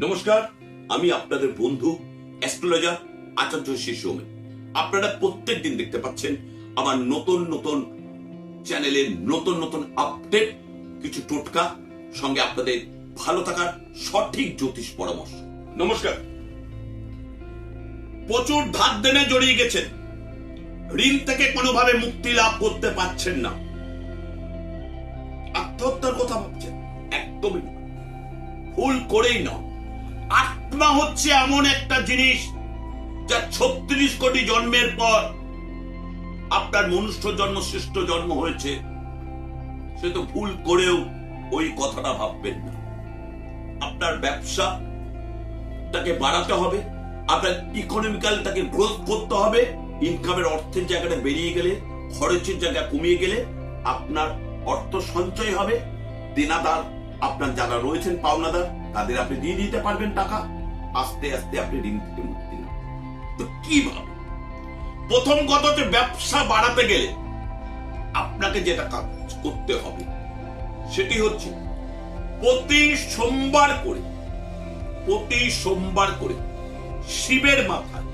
নমস্কার, আমি আপনাদের বন্ধু অ্যাস্ট্রোলজার আচার্য সৌমেন। আপনারা প্রত্যেক দিন দেখতে পাচ্ছেন আমার নতুন নতুন চ্যানেলের নতুন নতুন আপডেট, কিছু টোটকা, সঙ্গে আপনাদের ভালো থাকার সঠিক জ্যোতিষ পরামর্শ। নমস্কার। প্রচুর ধার দেনে জড়িয়ে গেছেন, ঋণ থেকে কোনোভাবে মুক্তি লাভ করতে পারছেন না, আত্মহত্যার কথা ভাবছেন, একদমই না, ভুল করেই না। আত্মা হচ্ছে এমন একটা জিনিস যা 36 কোটি জন্মের পর আপনার মনুষ্য জন্ম শ্রেষ্ঠ জন্ম হয়েছে, সে তো ভুল করেও ওই কথাটা ভাববেন না। আপনার ব্যবসাটাকে বাড়াতে হবে, আপনার ইকোনমিক্যালটাকে গ্রোথ করতে হবে। ইনকামের অর্থের জায়গাটা বেরিয়ে গেলে, খরচের জায়গা কমিয়ে গেলে আপনার অর্থ সঞ্চয় হবে। দেনাদার আপনার যারা রয়েছেন পাওনাদার, তাদের আপনি দিয়ে দিতে পারবেন টাকা। আস্তে আস্তে আপনি ঋণ থেকে মুক্তি নেবেন। তো কিভাবে? প্রথম কথা হচ্ছে, ব্যবসা বাড়াতে গেলে আপনাকে যেটা কাজ করতে হবে সেটি হচ্ছে প্রতি সোমবার করে শিবের মাথায়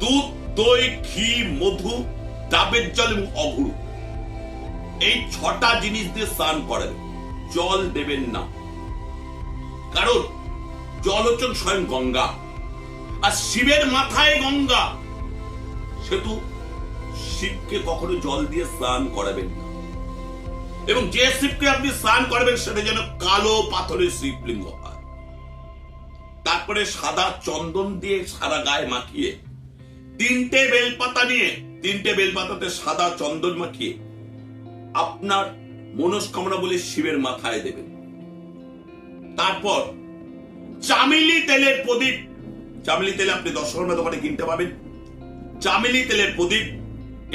দুধ, দই, ঘি, মধু, ডাবের জল এবং অঘুর, এই 6টা জিনিস দিয়ে স্নান করাবেন। জল দেবেন না, কারণ জল হচ্ছেন স্বয়ং গঙ্গা, আর শিবের মাথায় গঙ্গা, সেতু শিবকে কখনো জল দিয়ে স্নান করাবেন না। এবং যে শিবকে আপনি স্নান করাবেন সেটা যেন কালো পাথরের শিবলিঙ্গ হয়। তারপরে সাদা চন্দন দিয়ে সারা গায়ে মাখিয়ে 3টে বেলপাতা নিয়ে, 3টে বেলপাতাতে সাদা চন্দন মাখিয়ে আপনার মনস্কামনা বলে শিবের মাথায় দেবেন। তারপর চামেলি তেলের প্রদীপ, চামেলি তেল আপনি দশকর্মা দোকানে কিনতে পাবেন। চামেলি তেলের প্রদীপ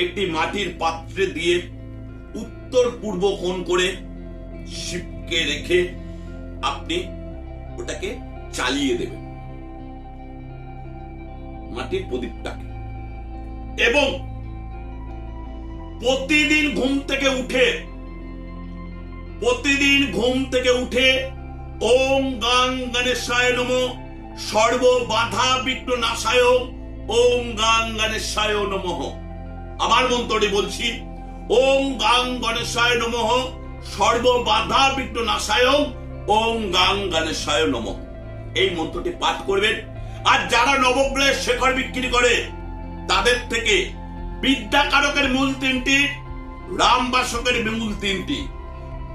একটি মাটির পাত্রে দিয়ে উত্তর পূর্ব কোণ করে শিবকে রেখে আপনি ওটাকে চালিয়ে দেবেন, মাটির প্রদীপটাকে। এবং প্রতিদিন ঘুম থেকে উঠে ওম গাং গণেশায় নমঃ, সর্ব বাধা বিঘ্ন নাশায় ওম গাং গণেশায় নমঃ। আমার মন্ত্রটি বলছি, ওম গাং গণেশায় নমঃ, সর্ব বাধা বিঘ্ন নাশায় ওম গাং গণেশায় নমঃ। এই মন্ত্রটি পাঠ করবেন। আর যারা নবগ্রহের শেখর বিক্রি করে, তাদের থেকে বিদ্যাকারকের মূল 3টি, রামবাসকের মূল 3টি,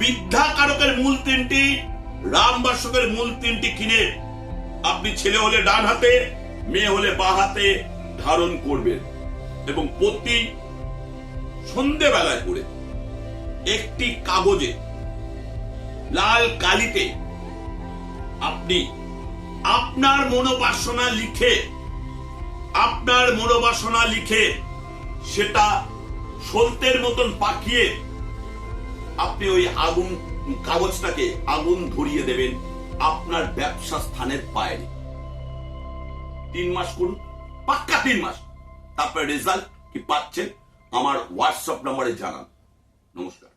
বিদ্যাকারকের মূল 3টি, রামবাসকের মূল 3টি কিনে আপনি ছেলে হলে ডান হাতে, মেয়ে হলে বাঁ হাতে ধারণ করবেন। এবং প্রতি সন্ধ্যেবেলায় করে একটি কাগজে লাল কালিতে আপনি আপনার মনোবাসনা লিখে সেটা সলতের মতন পাকিয়ে আপনি ওই আগুন কাগজটাকে আগুন ধরিয়ে দেবেন আপনার ব্যবসা স্থানের বাইরে। 3 মাস করুন, পাক্কা 3 মাস। তারপরে রেজাল্ট কি পাচ্ছেন আমার হোয়াটসঅ্যাপ নম্বরে জানান। নমস্কার।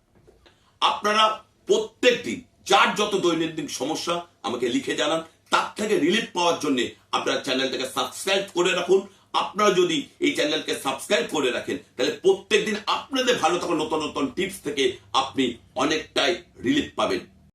আপনারা প্রত্যেক দিন যার যত দৈনন্দিন সমস্যা আমাকে লিখে জানান। তার থেকে রিলিফ পাওয়ার জন্য আপনারা চ্যানেলটাকে সাবস্ক্রাইব করে রাখুন। আপনারা যদি এই চ্যানেলকে সাবস্ক্রাইব করে রাখেন, তাহলে প্রত্যেকদিন আপনাদের ভালো থাকা নতুন নতুন টিপস থেকে আপনি অনেকটাই রিলিফ পাবেন।